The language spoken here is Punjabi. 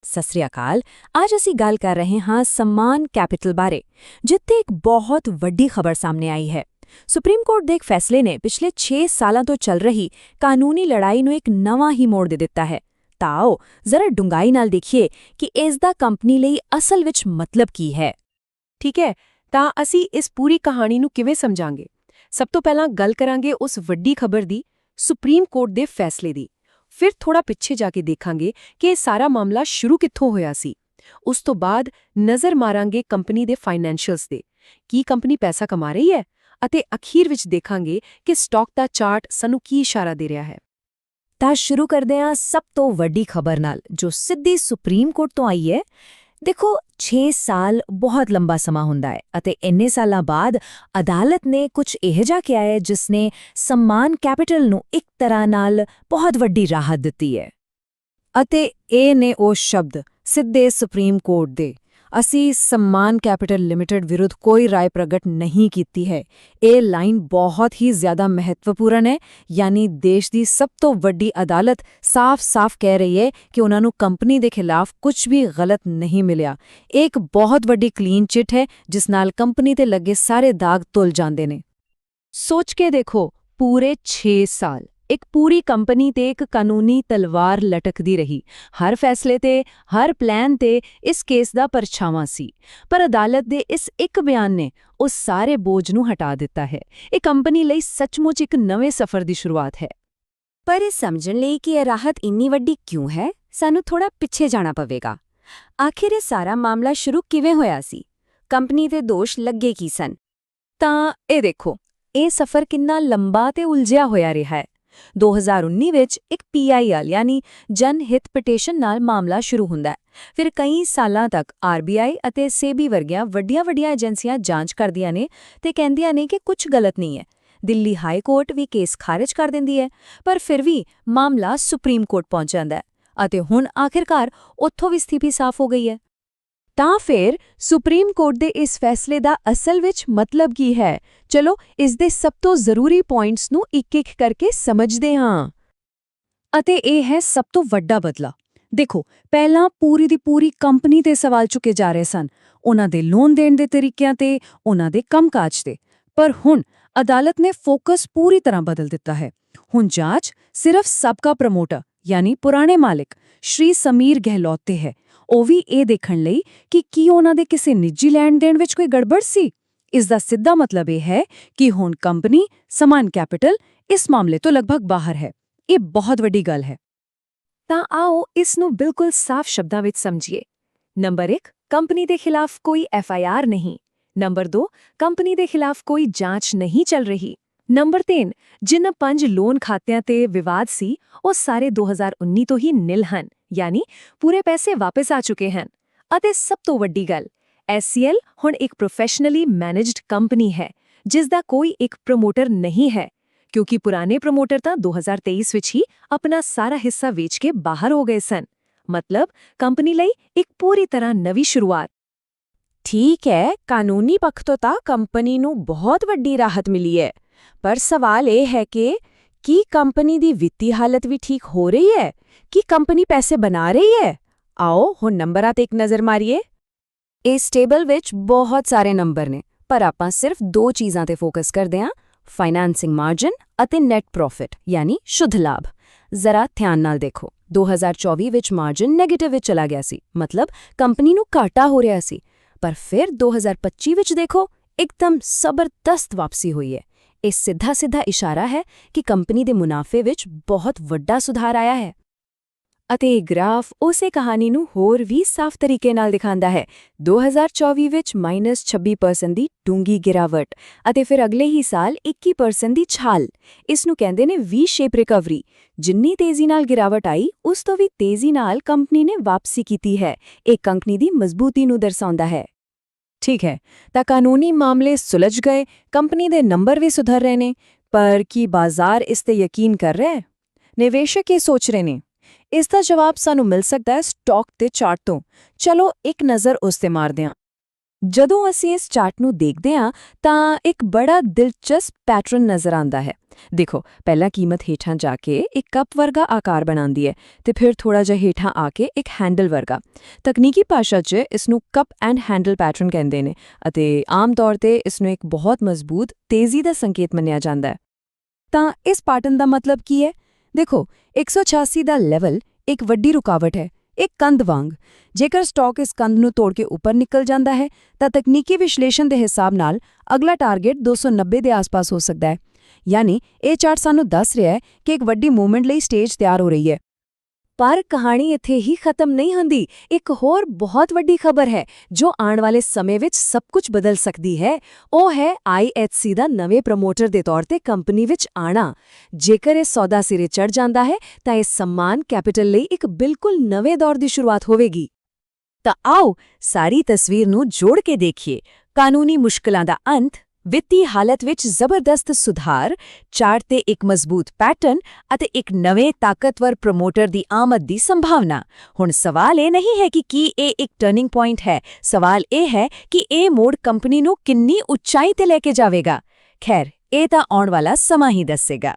ਸਤਿ ਸ੍ਰੀ ਅਕਾਲ। ਅੱਜ ਅਸੀਂ ਗੱਲ ਕਰ ਰਹੇ ਹਾਂ ਸਮਾਨ ਕੈਪੀਟਲ ਬਾਰੇ, ਜਿੱਥੇ ਇੱਕ ਬਹੁਤ ਵੱਡੀ ਖਬਰ ਸਾਹਮਣੇ ਆਈ ਹੈ। ਸੁਪਰੀਮ ਕੋਰਟ ਦੇ ਇੱਕ ਫੈਸਲੇ ਨੇ ਪਿਛਲੇ 6 ਸਾਲਾਂ ਤੋਂ ਚੱਲ ਰਹੀ ਕਾਨੂੰਨੀ ਲੜਾਈ ਨੂੰ ਇੱਕ ਨਵਾਂ ਹੀ ਮੋੜ ਦੇ ਦਿੱਤਾ ਹੈ। ਤਾਂ ਆਓ ਜ਼ਰਾ ਡੂੰਘਾਈ ਨਾਲ ਦੇਖੀਏ ਕਿ ਇਸ ਦਾ ਕੰਪਨੀ ਲਈ ਅਸਲ ਵਿੱਚ ਮਤਲਬ ਕੀ ਹੈ। ਠੀਕ ਹੈ, ਤਾਂ ਅਸੀਂ ਇਸ ਪੂਰੀ ਕਹਾਣੀ ਨੂੰ ਕਿਵੇਂ ਸਮਝਾਂਗੇ? ਸਭ ਤੋਂ ਪਹਿਲਾਂ ਗੱਲ ਕਰਾਂਗੇ ਉਸ ਵੱਡੀ ਖਬਰ ਦੀ, ਸੁਪਰੀਮ ਕੋਰਟ ਦੇ ਫੈਸਲੇ ਦੀ। ਫਿਰ ਥੋੜਾ ਪਿੱਛੇ ਜਾ ਕੇ ਦੇਖਾਂਗੇ ਕਿ ਇਹ ਸਾਰਾ ਮਾਮਲਾ ਸ਼ੁਰੂ ਕਿੱਥੋਂ ਹੋਇਆ ਸੀ। ਉਸ ਤੋਂ ਬਾਅਦ ਨਜ਼ਰ ਮਾਰਾਂਗੇ ਕੰਪਨੀ ਦੇ ਫਾਈਨੈਂਸ਼ੀਅਲਸ ਦੇ, ਕੀ ਕੰਪਨੀ ਪੈਸਾ ਕਮਾ ਰਹੀ ਹੈ, ਅਤੇ ਅਖੀਰ ਵਿੱਚ ਦੇਖਾਂਗੇ ਕਿ ਸਟਾਕ ਦਾ ਚਾਰਟ ਸਾਨੂੰ ਕੀ ਇਸ਼ਾਰਾ ਦੇ ਰਿਹਾ ਹੈ। ਤਾਂ ਸ਼ੁਰੂ ਕਰਦੇ ਹਾਂ ਸਭ ਤੋਂ ਵੱਡੀ ਖਬਰ ਨਾਲ, ਜੋ ਸਿੱਧੀ ਸੁਪਰੀਮ ਕੋਰਟ ਤੋਂ ਆਈ ਹੈ। ਦੇਖੋ, 6 ਸਾਲ ਬਹੁਤ ਲੰਬਾ ਸਮਾਂ ਹੁੰਦਾ ਹੈ, ਅਤੇ ਇੰਨੇ ਸਾਲਾਂ ਬਾਅਦ ਅਦਾਲਤ ਨੇ ਕੁਝ ਇਹੋ ਜਿਹਾ ਕਿਹਾ ਹੈ ਜਿਸ ਨੇ ਸਮਾਨ ਕੈਪੀਟਲ ਨੂੰ ਇੱਕ ਤਰ੍ਹਾਂ ਨਾਲ ਬਹੁਤ ਵੱਡੀ ਰਾਹਤ ਦਿੱਤੀ ਹੈ। ਅਤੇ ਇਹ ਨੇ ਉਹ ਸ਼ਬਦ ਸਿੱਧੇ ਸੁਪਰੀਮ ਕੋਰਟ ਦੇ। ਅਸੀਂ ਸਮਾਨ ਕੈਪੀਟਲ ਲਿਮਿਟਡ ਵਿਰੁੱਧ ਕੋਈ ਰਾਏ ਪ੍ਰਗਟ ਨਹੀਂ ਕੀਤੀ ਹੈ। ਇਹ ਲਾਈਨ ਬਹੁਤ ਹੀ ਜ਼ਿਆਦਾ ਮਹੱਤਵਪੂਰਨ ਹੈ, ਯਾਨੀ ਦੇਸ਼ ਦੀ ਸਭ ਤੋਂ ਵੱਡੀ ਅਦਾਲਤ ਸਾਫ਼-ਸਾਫ਼ ਕਹਿ ਰਹੀ ਹੈ ਕਿ ਉਹਨਾਂ ਨੂੰ ਕੰਪਨੀ ਦੇ ਖਿਲਾਫ ਕੁਝ ਵੀ ਗਲਤ ਨਹੀਂ ਮਿਲਿਆ। ਇਹ ਇੱਕ ਬਹੁਤ ਵੱਡੀ ਕਲੀਨ ਚਿੱਟ ਹੈ ਜਿਸ ਨਾਲ ਕੰਪਨੀ ਤੇ ਲੱਗੇ ਸਾਰੇ ਦਾਗ ਧੁੱਲ ਜਾਂਦੇ ਨੇ। ਸੋਚ ਕੇ ਦੇਖੋ, ਪੂਰੇ 6 ਸਾਲ ਇੱਕ ਪੂਰੀ ਕੰਪਨੀ ਤੇ ਇੱਕ ਕਾਨੂੰਨੀ ਤਲਵਾਰ ਲਟਕਦੀ ਰਹੀ। ਹਰ ਫੈਸਲੇ ਤੇ, ਹਰ ਪਲਾਨ ਤੇ ਇਸ ਕੇਸ ਦਾ ਪਰਛਾਵਾਂ ਸੀ। ਪਰ ਅਦਾਲਤ ਦੇ ਇਸ ਇੱਕ ਬਿਆਨ ਨੇ ਉਸ ਸਾਰੇ ਬੋਝ ਨੂੰ ਹਟਾ ਦਿੱਤਾ ਹੈ। ਇਹ ਕੰਪਨੀ ਲਈ ਸੱਚਮੁੱਚ ਇੱਕ ਨਵੇਂ ਸਫ਼ਰ ਦੀ ਸ਼ੁਰੂਆਤ ਹੈ। ਪਰ ਇਹ ਸਮਝਣ ਲਈ ਕਿ ਇਹ ਰਾਹਤ ਇੰਨੀ ਵੱਡੀ ਕਿਉਂ ਹੈ, ਸਾਨੂੰ ਥੋੜਾ ਪਿੱਛੇ ਜਾਣਾ ਪਵੇਗਾ। ਆਖਿਰ ਇਹ ਸਾਰਾ ਮਾਮਲਾ ਸ਼ੁਰੂ ਕਿਵੇਂ ਹੋਇਆ ਸੀ? ਕੰਪਨੀ ਤੇ ਦੋਸ਼ ਲੱਗੇ ਕੀ ਸਨ? ਤਾਂ ਇਹ ਦੇਖੋ, ਇਹ ਸਫ਼ਰ ਕਿੰਨਾ ਲੰਬਾ ਤੇ ਉਲਝਿਆ ਹੋਇਆ ਰਿਹਾ ਹੈ। 2019 ਵਿੱਚ ਇੱਕ PIL ਯਾਨੀ ਜਨ ਹਿਤ ਪਟੀਸ਼ਨ ਨਾਲ ਮਾਮਲਾ ਸ਼ੁਰੂ ਹੁੰਦਾ ਹੈ। ਫਿਰ ਕਈ ਸਾਲਾਂ ਤੱਕ RBI ਅਤੇ SEBI ਵਰਗੀਆਂ ਵੱਡੀਆਂ ਏਜੰਸੀਆਂ ਜਾਂਚ ਕਰਦੀਆਂ ਨੇ ਤੇ ਕਹਿੰਦੀਆਂ ਨੇ ਕਿ ਕੁਝ ਗਲਤ ਨਹੀਂ ਹੈ। ਦਿੱਲੀ ਹਾਈ ਕੋਰਟ ਵੀ ਕੇਸ ਖਾਰਜ ਕਰ ਦਿੰਦੀ ਹੈ, ਪਰ ਫਿਰ ਵੀ ਮਾਮਲਾ ਸੁਪਰੀਮ ਕੋਰਟ ਪਹੁੰਚ ਜਾਂਦਾ ਹੈ ਅਤੇ ਹੁਣ ਆਖਿਰਕਾਰ ਉੱਥੋਂ ਵੀ ਸਥਿਤੀ ਸਾਫ਼ ਹੋ ਗਈ ਹੈ। ਤਾਂ ਫਿਰ ਸੁਪਰੀਮ ਕੋਰਟ ਦੇ ਇਸ ਫੈਸਲੇ ਦਾ ਅਸਲ ਵਿੱਚ ਮਤਲਬ ਕੀ ਹੈ? ਚਲੋ ਇਸ ਦੇ ਸਭ ਤੋਂ ਜ਼ਰੂਰੀ ਪੁਆਇੰਟਸ ਨੂੰ ਇੱਕ-ਇੱਕ ਕਰਕੇ ਸਮਝਦੇ ਹਾਂ। ਅਤੇ ਇਹ ਹੈ ਸਭ ਤੋਂ ਵੱਡਾ ਬਦਲਾ। ਦੇਖੋ, ਪਹਿਲਾਂ ਪੂਰੀ ਦੀ ਪੂਰੀ ਕੰਪਨੀ ਤੇ ਸਵਾਲ ਚੁੱਕੇ ਜਾ ਰਹੇ ਸਨ, ਉਹਨਾਂ ਦੇ ਲੋਨ ਦੇਣ ਦੇ ਤਰੀਕਿਆਂ ਤੇ, ਉਹਨਾਂ ਦੇ ਕੰਮਕਾਜ ਤੇ। ਪਰ ਹੁਣ ਅਦਾਲਤ ਨੇ ਫੋਕਸ ਪੂਰੀ ਤਰ੍ਹਾਂ ਬਦਲ ਦਿੱਤਾ ਹੈ। ਹੁਣ ਜਾਂਚ ਸਿਰਫ ਸਾਬਕਾ ਪ੍ਰਮੋਟਰ ਯਾਨੀ ਪੁਰਾਣੇ ਮਾਲਿਕ ਸ਼੍ਰੀ ਸਮੀਰ ਗਹਿਲੋਤ ਤੇ ਹੈ, ਉਹ ਵੀ ਇਹ ਦੇਖਣ ਲਈ ਕਿ ਕੀ ਉਹਨਾਂ ਦੇ ਕਿਸੇ ਨਿੱਜੀ ਲੈਣ-ਦੇਣ ਵਿੱਚ ਕੋਈ ਗੜਬੜ ਸੀ। ਇਸ ਦਾ ਸਿੱਧਾ ਮਤਲਬ ਇਹ ਹੈ ਕਿ ਹੁਣ ਕੰਪਨੀ ਸਮਾਨ ਕੈਪੀਟਲ ਇਸ ਮਾਮਲੇ ਤੋਂ ਲਗਭਗ ਬਾਹਰ ਹੈ। ਇਹ ਬਹੁਤ ਵੱਡੀ ਗੱਲ ਹੈ। ਤਾਂ ਆਓ ਇਸ ਨੂੰ ਬਿਲਕੁਲ ਸਾਫ਼ ਸ਼ਬਦਾਂ ਵਿੱਚ ਸਮਝੀਏ। ਨੰਬਰ 1, ਕੰਪਨੀ ਦੇ ਖਿਲਾਫ ਕੋਈ FIR ਨਹੀਂ। ਨੰਬਰ 2, ਕੰਪਨੀ ਦੇ ਖਿਲਾਫ ਕੋਈ ਜਾਂਚ ਨਹੀਂ ਚੱਲ ਰਹੀ। ਨੰਬਰ 3, ਜਿਨ੍ਹਾਂ 5 ਲੋਨ ਖਾਤਿਆਂ ਤੇ ਵਿਵਾਦ ਸੀ, ਉਹ ਸਾਰੇ 2019 ਤੋਂ ਹੀ ਨਿਲ ਹਨ, ਯਾਨੀ ਪੂਰੇ ਪੈਸੇ ਵਾਪਸ ਆ ਚੁੱਕੇ ਹਨ। ਅਤੇ ਸਭ ਤੋਂ ਵੱਡੀ ਗੱਲ, SCL ਹੁਣ ਇੱਕ ਪ੍ਰੋਫੈਸ਼ਨਲੀ ਮੈਨੇਜਡ ਕੰਪਨੀ ਹੈ, ਜਿਸ ਦਾ ਕੋਈ ਇੱਕ ਪ੍ਰਮੋਟਰ ਨਹੀਂ ਹੈ, ਕਿਉਂਕਿ ਪੁਰਾਣੇ ਪ੍ਰਮੋਟਰ ਤਾਂ 2023 ਵਿੱਚ ਹੀ ਆਪਣਾ ਸਾਰਾ ਹਿੱਸਾ ਵੇਚ ਕੇ ਬਾਹਰ ਹੋ ਗਏ ਸਨ। ਮਤਲਬ ਕੰਪਨੀ ਲਈ ਇੱਕ ਪੂਰੀ ਤਰ੍ਹਾਂ ਨਵੀਂ ਸ਼ੁਰੂਆਤ। ਠੀਕ ਹੈ, ਕਾਨੂੰਨੀ ਪੱਖ ਤੋਂ ਤਾਂ ਕੰਪਨੀ ਨੂੰ ਬਹੁਤ ਵੱਡੀ ਰਾਹਤ ਮਿਲੀ ਹੈ, ਪਰ ਸਵਾਲ ਇਹ ਹੈ ਕਿ ਕੀ ਕੰਪਨੀ ਦੀ ਵਿੱਤੀ ਹਾਲਤ ਵੀ ਠੀਕ ਹੋ ਰਹੀ ਹੈ? ਕੀ ਕੰਪਨੀ ਪੈਸੇ ਬਣਾ ਰਹੀ ਹੈ? ਆਓ ਹੁਣ ਨੰਬਰਾਂ ਤੇ ਇੱਕ ਨਜ਼ਰ ਮਾਰੀਏ। ਇਸ ਟੇਬਲ ਵਿੱਚ ਬਹੁਤ ਸਾਰੇ ਨੰਬਰ ਨੇ, ਪਰ ਆਪਾਂ ਸਿਰਫ 2 ਚੀਜ਼ਾਂ ਤੇ ਫੋਕਸ ਕਰਦੇ ਹਾਂ, ਫਾਈਨਾਂਸਿੰਗ ਮਾਰਜਨ ਅਤੇ ਨੈਟ ਪ੍ਰੋਫਿਟ ਯਾਨੀ ਸ਼ੁੱਧ ਲਾਭ। ਜ਼ਰਾ ਧਿਆਨ ਨਾਲ ਦੇਖੋ, 2024 ਵਿੱਚ ਮਾਰਜਨ ਨੈਗੇਟਿਵ ਵਿੱਚ ਚਲਾ ਗਿਆ ਸੀ, ਮਤਲਬ ਕੰਪਨੀ ਨੂੰ ਘਾਟਾ ਹੋ ਰਿਹਾ ਸੀ। ਪਰ ਫਿਰ 2025 ਵਿੱਚ ਦੇਖੋ, ਇੱਕਦਮ ਜ਼ਬਰਦਸਤ ਵਾਪਸੀ ਹੋਈ ਹੈ। ਇਹ ਸਿੱਧਾ ਇਸ਼ਾਰਾ ਹੈ ਕਿ ਕੰਪਨੀ ਦੇ ਮੁਨਾਫੇ ਵਿੱਚ ਬਹੁਤ ਵੱਡਾ ਸੁਧਾਰ ਆਇਆ ਹੈ। ਅਤੇ ਇਹ ਗ੍ਰਾਫ ਉਸੇ ਕਹਾਣੀ ਨੂੰ ਹੋਰ ਵੀ ਸਾਫ਼ ਤਰੀਕੇ ਨਾਲ ਦਿਖਾਉਂਦਾ ਹੈ। 2024 ਵਿੱਚ -26% ਦੀ ਡੂੰਘੀ ਗਿਰਾਵਟ ਅਤੇ ਫਿਰ ਅਗਲੇ ਹੀ ਸਾਲ 21% ਦੀ ਛਾਲ। ਇਸ ਨੂੰ ਕਹਿੰਦੇ ਨੇ V-ਸ਼ੇਪ ਰਿਕਵਰੀ। ਜਿੰਨੀ ਤੇਜ਼ੀ ਨਾਲ ਗਿਰਾਵਟ ਆਈ, ਉਸ ਤੋਂ ਵੀ ਤੇਜ਼ੀ ਨਾਲ ਕੰਪਨੀ ਨੇ ਵਾਪਸੀ ਕੀਤੀ ਹੈ। ਇਹ ਕੰਪਨੀ ਦੀ ਮਜ਼ਬੂਤੀ ਨੂੰ ਦਰਸਾਉਂਦਾ ਹੈ। ਠੀਕ ਹੈ, ਤਾਂ ਕਾਨੂੰਨੀ ਮਾਮਲੇ ਸੁਲਝ ਗਏ, ਕੰਪਨੀ ਦੇ ਨੰਬਰ ਵੀ ਸੁਧਰ ਰਹੇ ਨੇ, ਪਰ ਕੀ ਬਾਜ਼ਾਰ ਇਸ ਤੇ ਯਕੀਨ ਕਰ ਰਿਹਾ ਹੈ? ਨਿਵੇਸ਼ਕ ਕੀ ਸੋਚ ਰਹੇ ਨੇ? ਇਸ ਦਾ ਜਵਾਬ ਸਾਨੂੰ ਮਿਲ ਸਕਦਾ ਹੈ ਸਟਾਕ ਦੇ ਚਾਰਟ ਤੋਂ। ਚਲੋ ਇੱਕ ਨਜ਼ਰ ਉਸ ਤੇ ਮਾਰਦੇ ਹਾਂ। ਜਦੋਂ ਅਸੀਂ ਇਸ ਚਾਰਟ ਨੂੰ ਦੇਖਦੇ ਹਾਂ ਤਾਂ ਇੱਕ ਬੜਾ ਦਿਲਚਸਪ ਪੈਟਰਨ ਨਜ਼ਰ ਆਉਂਦਾ ਹੈ। ਦੇਖੋ, ਪਹਿਲਾਂ ਕੀਮਤ ਹੇਠਾਂ ਜਾ ਕੇ ਇੱਕ ਕੱਪ ਵਰਗਾ ਆਕਾਰ ਬਣਾਉਂਦੀ ਹੈ ਤੇ ਫਿਰ ਥੋੜਾ ਜਿਹਾ ਹੇਠਾਂ ਆ ਕੇ ਇੱਕ ਹੈਂਡਲ ਵਰਗਾ। ਤਕਨੀਕੀ ਭਾਸ਼ਾ 'ਚ ਇਸ ਨੂੰ ਕੱਪ ਐਂਡ ਹੈਂਡਲ ਪੈਟਰਨ ਕਹਿੰਦੇ ਨੇ ਅਤੇ ਆਮ ਤੌਰ ਤੇ ਇਸ ਨੂੰ ਇੱਕ ਬਹੁਤ ਮਜ਼ਬੂਤ ਤੇਜ਼ੀ ਦਾ ਸੰਕੇਤ ਮੰਨਿਆ ਜਾਂਦਾ ਹੈ। ਤਾਂ ਇਸ ਪੈਟਰਨ ਦਾ ਮਤਲਬ ਕੀ ਹੈ? ਦੇਖੋ, 186 ਦਾ ਲੈਵਲ ਇੱਕ ਵੱਡੀ ਰੁਕਾਵਟ ਹੈ, ਇੱਕ ਕੰਧ ਵਾਂਗ। ਜੇਕਰ ਸਟਾਕ ਇਸ ਕੰਧ ਨੂੰ ਤੋੜ ਕੇ ਉੱਪਰ ਨਿਕਲ ਜਾਂਦਾ ਹੈ ਤਾਂ ਤਕਨੀਕੀ ਵਿਸ਼ਲੇਸ਼ਣ ਦੇ ਹਿਸਾਬ ਨਾਲ ਅਗਲਾ ਟਾਰਗੇਟ 290 ਦੇ ਆਸ-ਪਾਸ ਹੋ ਸਕਦਾ ਹੈ। ਯਾਨੀ ਇਹ ਚਾਰਟ ਸਾਨੂੰ ਦੱਸ ਰਿਹਾ ਹੈ ਕਿ ਇੱਕ ਵੱਡੀ ਮੂਵਮੈਂਟ ਲਈ ਸਟੇਜ ਤਿਆਰ ਹੋ ਰਹੀ ਹੈ। ਪਰ ਕਹਾਣੀ ਇੱਥੇ ਹੀ ਖਤਮ ਨਹੀਂ ਹੁੰਦੀ। ਇੱਕ ਹੋਰ ਬਹੁਤ ਵੱਡੀ ਖਬਰ ਹੈ ਜੋ ਆਉਣ ਵਾਲੇ ਸਮੇਂ ਵਿੱਚ ਸਭ ਕੁਝ ਬਦਲ ਸਕਦੀ ਹੈ। ਉਹ ਹੈ IHC ਦਾ ਨਵੇਂ ਪ੍ਰਮੋਟਰ ਦੇ ਤੌਰ ਤੇ ਕੰਪਨੀ ਵਿੱਚ ਆਣਾ। ਜੇਕਰ ਇਹ ਸੌਦਾ ਸਿਰੇ ਚੜ੍ਹ ਜਾਂਦਾ ਹੈ ਤਾਂ ਇਹ ਸਮਾਨ ਕੈਪੀਟਲ ਲਈ ਇੱਕ ਬਿਲਕੁਲ ਨਵੇਂ ਦੌਰ ਦੀ ਸ਼ੁਰੂਆਤ ਹੋਵੇਗੀ। ਤਾਂ ਆਓ ਸਾਰੀ ਤਸਵੀਰ ਨੂੰ ਜੋੜ ਕੇ ਦੇਖੀਏ। ਕਾਨੂੰਨੀ ਮੁਸ਼ਕਲਾਂ ਦਾ ਅੰਤ, ਵਿੱਤੀ ਹਾਲਤ ਵਿੱਚ ਜ਼ਬਰਦਸਤ ਸੁਧਾਰ, ਚਾਰਟ ਤੇ ਇੱਕ ਮਜ਼ਬੂਤ ਪੈਟਰਨ ਅਤੇ ਇੱਕ ਨਵੇਂ ਤਾਕਤਵਰ ਪ੍ਰਮੋਟਰ ਦੀ ਆਮਦ ਦੀ ਸੰਭਾਵਨਾ। ਹੁਣ ਸਵਾਲ ਇਹ ਨਹੀਂ ਹੈ ਕਿ ਕੀ ਇਹ ਇੱਕ ਟਰਨਿੰਗ ਪੁਆਇੰਟ ਹੈ, ਸਵਾਲ ਇਹ ਹੈ ਕਿ ਇਹ ਮੋੜ ਕੰਪਨੀ ਨੂੰ ਕਿੰਨੀ ਉੱਚਾਈ ਤੇ ਲੈ ਕੇ ਜਾਵੇਗਾ। ਖੈਰ, ਇਹ ਤਾਂ ਆਉਣ ਵਾਲਾ ਸਮਾਂ ਹੀ ਦੱਸੇਗਾ।